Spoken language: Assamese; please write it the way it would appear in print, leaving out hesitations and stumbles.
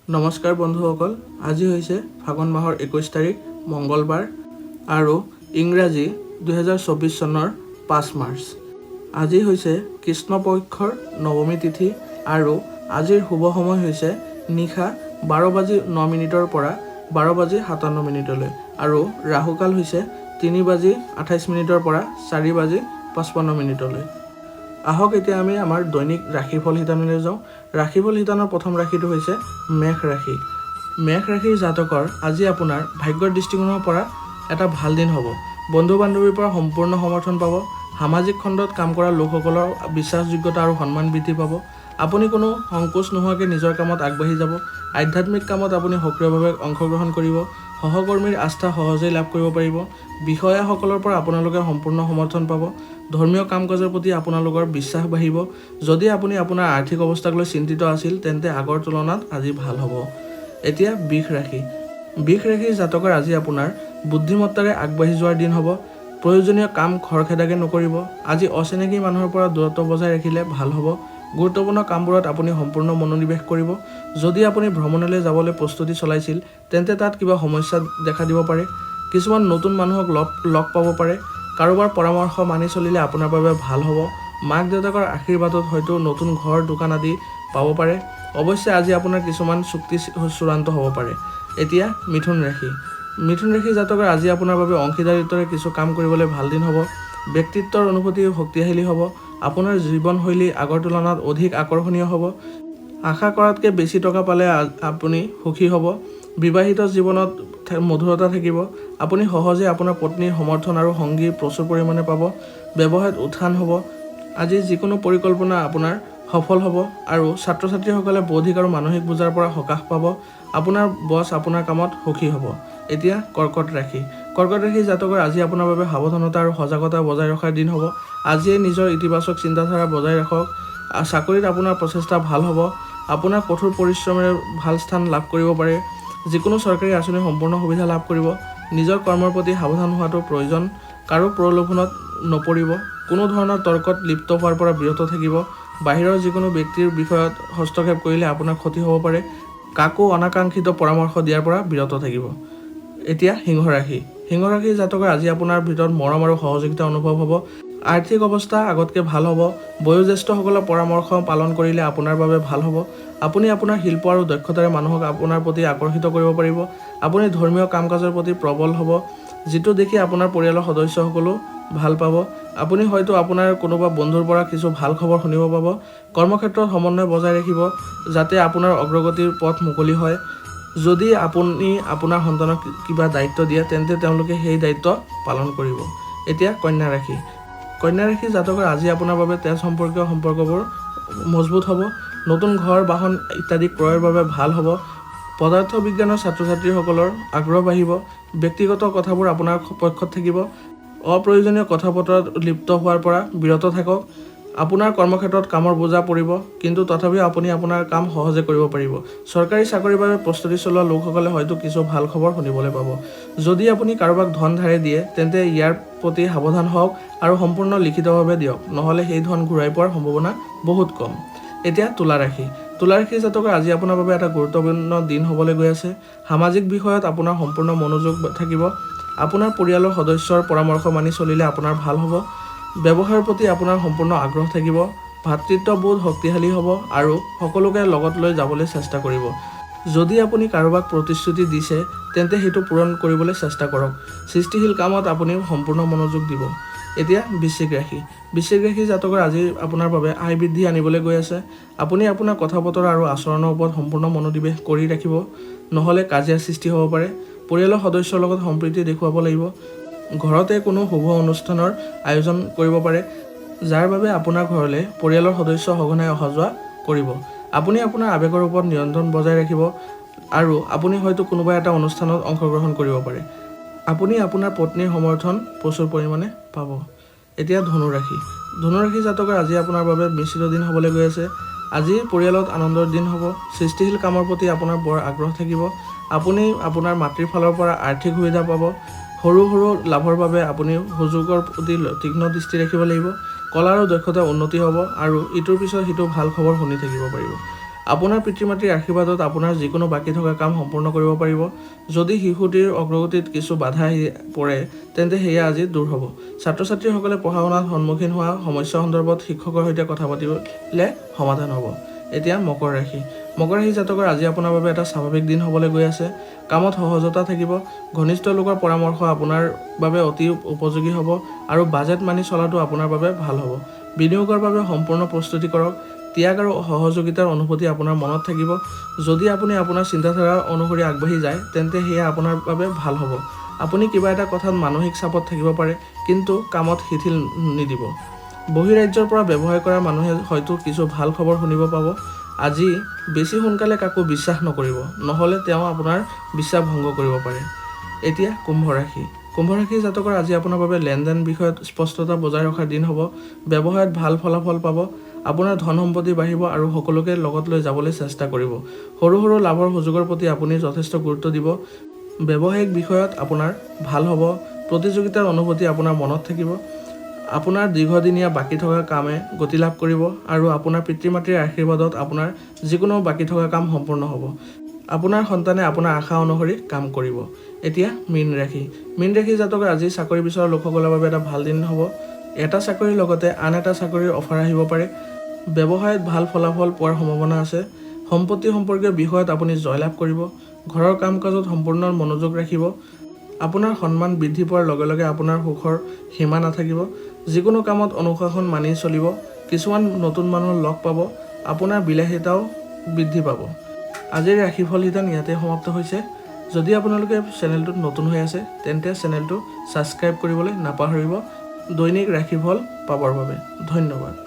নমস্কাৰ বন্ধুসকল, আজি হৈছে ফাগুন মাহৰ 21 তাৰিখ মঙ্গলবাৰ আৰু ইংৰাজী 2024 চনৰ 5 মাৰ্চ। আজি হৈছে কৃষ্ণ পক্ষৰ নৱমী তিথি আৰু আজিৰ শুভ সময় হৈছে নিশা 12:09 পৰা 12:57 আৰু ৰাহুকাল হৈছে 3:28 পৰা 4:55। আহক এতিয়া আমি আমাৰ দৈনিক ৰাশিফল শিতানলৈ যাওঁ। ৰাশিফল শিতানৰ প্ৰথম ৰাশিটো হৈছে মেঘ ৰাশি। মেঘ ৰাশিৰ জাতকৰ আজি আপোনাৰ ভাগ্যৰ দৃষ্টিকোণৰ পৰা এটা ভাল দিন হ'ব। বন্ধু বান্ধৱীৰ পৰা সম্পূৰ্ণ সমৰ্থন পাব। সামাজিক খণ্ডত কাম কৰা লোকসকলৰ বিশ্বাসযোগ্যতা আৰু সন্মান বৃদ্ধি পাব। আপুনি কোনো সংকোচ নোহোৱাকৈ নিজৰ কামত আগবাঢ়ি যাব। আধ্যাত্মিক কামত আপুনি সক্ৰিয়ভাৱে অংশগ্ৰহণ কৰিব। সহকৰ্মীৰ আস্থা সহজেই লাভ কৰিব পাৰিব। বিষয়াসকলৰ পৰা আপোনালোকে সম্পূৰ্ণ সমৰ্থন পাব। ধৰ্মীয় কাম কাজৰ প্ৰতি আপোনালোকৰ বিশ্বাস বাঢ়িব। যদি আপুনি আপোনাৰ আৰ্থিক অৱস্থাক লৈ চিন্তিত আছিল তেন্তে আগৰ তুলনাত আজি ভাল হ'ব। এতিয়া বৃষ ৰাশি। বৃষ ৰাশিৰ জাতকৰ আজি আপোনাৰ বুদ্ধিমত্তাৰে আগবাঢ়ি যোৱাৰ দিন হ'ব। প্ৰয়োজনীয় কাম খৰখেদাকৈ নকৰিব। আজি অচিনাকি মানুহৰ পৰা দূৰত্ব বজাই ৰাখিলে ভাল হ'ব। গুৰুত্বপূৰ্ণ কামবোৰত আপুনি সম্পূৰ্ণ মনোনিৱেশ কৰিব। যদি আপুনি ভ্ৰমণলৈ যাবলৈ প্ৰস্তুতি চলাইছিল তেন্তে তাত কিবা সমস্যা দেখা দিব পাৰে। কিছুমান নতুন মানুহক লগ পাব পাৰে। কাৰোবাৰ পৰামৰ্শ মানি চলিলে আপোনাৰ বাবে ভাল হ'ব। মাক দেউতাকৰ আশীৰ্বাদত হয়তো নতুন ঘৰ দোকান আদি পাব পাৰে। অৱশ্যে আজি আপোনাৰ কিছুমান চুক্তি চূড়ান্ত হ'ব পাৰে। এতিয়া মিথুন ৰাশি। মিথুন ৰাশিৰ জাতকৰ আজি আপোনাৰ বাবে অংশীদাৰিত্বৰে কিছু কাম কৰিবলৈ ভাল দিন হ'ব। ব্যক্তিত্বৰ অনুভূতি শক্তিশালী হ'ব। আপোনাৰ জীৱনশৈলী আগৰ তুলনাত অধিক আকৰ্ষণীয় হ'ব। আশা কৰাতকৈ বেছি টকা পালে আপুনি সুখী হ'ব। বিবাহিত জীৱনত মধুৰতা থাকিব। আপুনি সহজে আপোনাৰ পত্নীৰ সমৰ্থন আৰু সংগী প্ৰচুৰ পৰিমাণে পাব। ব্যৱসায়ত উত্থান হ'ব। আজি যিকোনো পৰিকল্পনা আপোনাৰ সফল হ'ব আৰু ছাত্ৰ ছাত্ৰীসকলে বৌদ্ধিক আৰু মানসিক বোজাৰ পৰা সকাহ পাব। আপোনাৰ বছ আপোনাৰ কামত সুখী হ'ব। এতিয়া কৰ্কট ৰাশি। কৰ্কট ৰাশিৰ জাতকৰ আজি আপোনাৰ বাবে সাৱধানতা আৰু সজাগতা বজাই ৰখাৰ দিন হ'ব। আজিয়ে নিজৰ ইতিবাচক চিন্তাধাৰা বজাই ৰাখক। চাকৰিত আপোনাৰ প্ৰচেষ্টা ভাল হ'ব। আপোনাৰ কঠোৰ পৰিশ্ৰমেৰে ভাল স্থান লাভ কৰিব পাৰে। যিকোনো চৰকাৰী আঁচনি সম্পূৰ্ণ সুবিধা লাভ কৰিব। নিজৰ কৰ্মৰ প্ৰতি সাৱধান হোৱাটো প্ৰয়োজন। কাৰো প্ৰলোভনত নপৰিব। কোনো ধৰণৰ তৰ্কত লিপ্ত হোৱাৰ পৰা বিৰত থাকিব। বাহিৰৰ যিকোনো ব্যক্তিৰ বিষয়ত হস্তক্ষেপ কৰিলে আপোনাৰ ক্ষতি হ'ব পাৰে। কাকো অনাকাংক্ষিত পৰামৰ্শ দিয়াৰ পৰা বিৰত থাকিব। এতিয়া সিংহ ৰাশি। সিংহ ৰাশিৰ জাতকৰ আজি আপোনাৰ ভিতৰত মৰম আৰু সহযোগিতা অনুভৱ হ'ব। আৰ্থিক অৱস্থা আগতকৈ ভাল হ'ব। বয়োজ্যেষ্ঠসকলৰ পৰামৰ্শ পালন কৰিলে আপোনাৰ বাবে ভাল হ'ব। আপুনি আপোনাৰ শিল্প আৰু দক্ষতাৰে মানুহক আপোনাৰ প্ৰতি আকৰ্ষিত কৰিব পাৰিব। আপুনি ধৰ্মীয় কাম কাজৰ প্ৰতি প্ৰবল হ'ব, যিটো দেখি আপোনাৰ পৰিয়ালৰ সদস্যসকলেও ভাল পাব। আপুনি হয়তো আপোনাৰ কোনোবা বন্ধুৰ পৰা কিছু ভাল খবৰ শুনিব পাব। কৰ্মক্ষেত্ৰত সমন্বয় বজাই ৰাখিব যাতে আপোনাৰ অগ্ৰগতিৰ পথ মুকলি হয়। যদি আপুনি আপোনাৰ সন্তানক কিবা দায়িত্ব দিয়ে তেন্তে তেওঁলোকে সেই দায়িত্ব পালন কৰিব। এতিয়া কন্যা ৰাশি। কন্যা ৰাশিৰ জাতকৰ আজি আপোনাৰ বাবে তেজ সম্পৰ্কীয় সম্পৰ্কবোৰ মজবুত হ'ব। নতুন ঘৰ বাহন ইত্যাদি ক্ৰয়ৰ বাবে ভাল হ'ব। পদাৰ্থ বিজ্ঞানৰ ছাত্ৰ ছাত্ৰীসকলৰ আগ্ৰহ বাঢ়িব। ব্যক্তিগত কথাবোৰ আপোনাৰ পক্ষত থাকিব। অপ্ৰয়োজনীয় কথা বতৰাত লিপ্ত হোৱাৰ পৰা বিৰত থাকক। আপোনাৰ কৰ্মক্ষেত্ৰত কামৰ বোজা পৰিব, কিন্তু তথাপিও আপুনি আপোনাৰ কাম সহজে কৰিব পাৰিব। চৰকাৰী চাকৰিৰ বাবে প্ৰস্তুতি চলোৱা লোকসকলে হয়তো কিছু ভাল খবৰ শুনিবলৈ পাব। যদি আপুনি কাৰোবাক ধন ধাৰে দিয়ে তেন্তে ইয়াৰ প্ৰতি সাৱধান হওক আৰু সম্পূৰ্ণ লিখিতভাৱে দিয়ক, নহ'লে সেই ধন ঘূৰাই পোৱাৰ সম্ভাৱনা বহুত কম। এতিয়া তুলা ৰাশি। তুলা ৰাশিৰ জাতকৰ আজি আপোনাৰ বাবে এটা গুৰুত্বপূৰ্ণ দিন হ'বলৈ গৈ আছে। সামাজিক বিষয়ত আপোনাৰ সম্পূৰ্ণ মনোযোগ থাকিব। আপোনাৰ পৰিয়ালৰ সদস্যৰ পৰামৰ্শ মানি চলিলে আপোনাৰ ভাল হ'ব। ব্যৱসায়ৰ প্ৰতি আপোনাৰ সম্পূৰ্ণ আগ্ৰহ থাকিব। ভাতৃত্ববোধ শক্তিশালী হ'ব আৰু সকলোকে লগত লৈ যাবলৈ চেষ্টা কৰিব। যদি আপুনি কাৰোবাক প্ৰতিশ্ৰুতি দিছে তেন্তে সেইটো পূৰণ কৰিবলৈ চেষ্টা কৰক। সৃষ্টিশীল কামত আপুনি সম্পূৰ্ণ মনোযোগ দিব। এতিয়া বৃশ্চিক ৰাশি। বৃশ্চিক ৰাশিৰ জাতকৰ আজি আপোনাৰ বাবে আয় বৃদ্ধি আনিবলৈ গৈ আছে। আপুনি আপোনাৰ কথা বতৰা আৰু আচৰণৰ ওপৰত সম্পূৰ্ণ মনোনিৱেশ কৰি ৰাখিব, নহ'লে কাজিয়াৰ সৃষ্টি হ'ব পাৰে। পৰিয়ালৰ সদস্যৰ লগত সম্প্ৰীতি দেখুৱাব লাগিব। ঘৰতে কোনো শুভ অনুষ্ঠানৰ আয়োজন কৰিব পাৰে, যাৰ বাবে আপোনাৰ ঘৰলৈ পৰিয়ালৰ সদস্য সঘনাই অহা যোৱা কৰিব। আপুনি আপোনাৰ আৱেগৰ ওপৰত নিয়ন্ত্ৰণ বজাই ৰাখিব আৰু আপুনি হয়তো কোনোবা এটা অনুষ্ঠানত অংশগ্ৰহণ কৰিব পাৰে। আপুনি আপোনাৰ পত্নীৰ সমৰ্থন প্ৰচুৰ পৰিমাণে পাব। এতিয়া ধনু ৰাশি। ধনু ৰাশিৰ জাতকৰ আজি আপোনাৰ বাবে মিশ্ৰিত দিন হ'বলৈ গৈ আছে। আজি পৰিয়ালত আনন্দৰ দিন হ'ব। সৃষ্টিশীল কামৰ প্ৰতি আপোনাৰ বৰ আগ্ৰহ থাকিব। আপুনি আপোনাৰ মাতৃৰ ফালৰ পৰা আৰ্থিক সুবিধা পাব। সৰু সৰু লাভৰ বাবে আপুনি সুযোগৰ প্ৰতি তীক্ষ্ণ দৃষ্টি ৰাখিব লাগিব। কলা আৰু দক্ষতা উন্নতি হ'ব আৰু ইটোৰ পিছত সিটো ভাল খবৰ শুনি থাকিব পাৰিব। আপোনাৰ পিতৃ মাতৃৰ আশীৰ্বাদত আপোনাৰ যিকোনো বাকী থকা কাম সম্পূৰ্ণ কৰিব পাৰিব। যদি শিশুটিৰ অগ্ৰগতিত কিছু বাধা আহি পৰে তেন্তে সেয়া আজি দূৰ হ'ব। ছাত্ৰ ছাত্ৰীসকলে পঢ়া শুনাত সন্মুখীন হোৱা সমস্যা সন্দৰ্ভত শিক্ষকৰ সৈতে কথা পাতিলে সমাধান হ'ব। এতিয়া মকৰ ৰাশি। মকৰ ৰাশি জাতকৰ আজি আপোনাৰ বাবে এটা স্বাভাৱিক দিন হ'বলৈ গৈ আছে। কামত সহজতা থাকিব। ঘনিষ্ঠ লোকৰ পৰামৰ্শ আপোনাৰ বাবে অতি উপযোগী হ'ব আৰু বাজেট মানি চলাটো আপোনাৰ বাবে ভাল হ'ব। বিনিয়োগৰ বাবে সম্পূৰ্ণ প্ৰস্তুতি কৰক। ত্যাগ আৰু সহযোগিতাৰ অনুভূতি আপোনাৰ মনত থাকিব। যদি আপুনি আপোনাৰ চিন্তাধাৰা অনুসৰি আগবাঢ়ি যায় তেন্তে সেয়া আপোনাৰ বাবে ভাল হ'ব। আপুনি কিবা এটা কথাত মানসিক চাপত থাকিব পাৰে, কিন্তু কামত শিথিল নিদিব। বহিৰাজ্যৰ পৰা ব্যৱসায় কৰা মানুহে হয়তো কিছু ভাল খবৰ শুনিব পাব। আজি বেছি সোনকালে কাকো বিশ্বাস নকৰিব, নহ'লে তেওঁ আপোনাৰ বিশ্বাস ভংগ কৰিব পাৰে। এতিয়া কুম্ভ ৰাশি। কুম্ভ ৰাশি জাতকৰ আজি আপোনাৰ বাবে লেনদেন বিষয়ত স্পষ্টতা বজাই ৰখাৰ দিন হ'ব। ব্যৱসায়ত ভাল ফলাফল পাব। আপোনাৰ ধন সম্পত্তি বাঢ়িব আৰু সকলোকে লগত লৈ যাবলৈ চেষ্টা কৰিব। সৰু সৰু লাভৰ সুযোগৰ প্ৰতি আপুনি যথেষ্ট গুৰুত্ব দিব। ব্যৱসায়িক বিষয়ত আপোনাৰ ভাল হ'ব। প্ৰতিযোগিতাৰ অনুভূতি আপোনাৰ মনত থাকিব। আপোনাৰ দীৰ্ঘদিনীয়া বাকী থকা কামে গতি লাভ কৰিব আৰু আপোনাৰ পিতৃ মাতৃৰ আশীৰ্বাদত আপোনাৰ যিকোনো বাকী থকা কাম সম্পূৰ্ণ হ'ব। আপোনাৰ সন্তানে আপোনাৰ আশা অনুসৰি কাম কৰিব। এতিয়া মীন ৰাশি। মীন ৰাশি জাতকৰ আজি চাকৰি বিচৰা লোকসকলৰ বাবে এটা ভাল দিন হ'ব। এটা চাকৰিৰ লগতে আন এটা চাকৰিৰ অফাৰ আহিব পাৰে। ব্যৱসায়ত ভাল ফলাফল পোৱাৰ সম্ভাৱনা আছে। সম্পত্তি সম্পৰ্কীয় বিষয়ত আপুনি জয়লাভ কৰিব। ঘৰৰ কাম কাজত সম্পূৰ্ণ মনোযোগ ৰাখিব। আপোনাৰ সন্মান বৃদ্ধি পোৱাৰ লগে লগে আপোনাৰ সুখৰ সীমা নাথাকিব। যিকোনো কামত অনুশাসন মানি চলিব। কিছুমান নতুন মানুহ লগ পাব। আপোনাৰ বিলাসিতাও বৃদ্ধি পাব। আজিৰ ৰাশিফল শিতান ইয়াতে সমাপ্ত হৈছে। যদি আপোনালোকে চেনেলটোত নতুন হৈ আছে তেন্তে চেনেলটো ছাবস্ক্ৰাইব কৰিবলৈ নাপাহৰিব দৈনিক ৰাশিফল পাবৰ বাবে। ধন্যবাদ।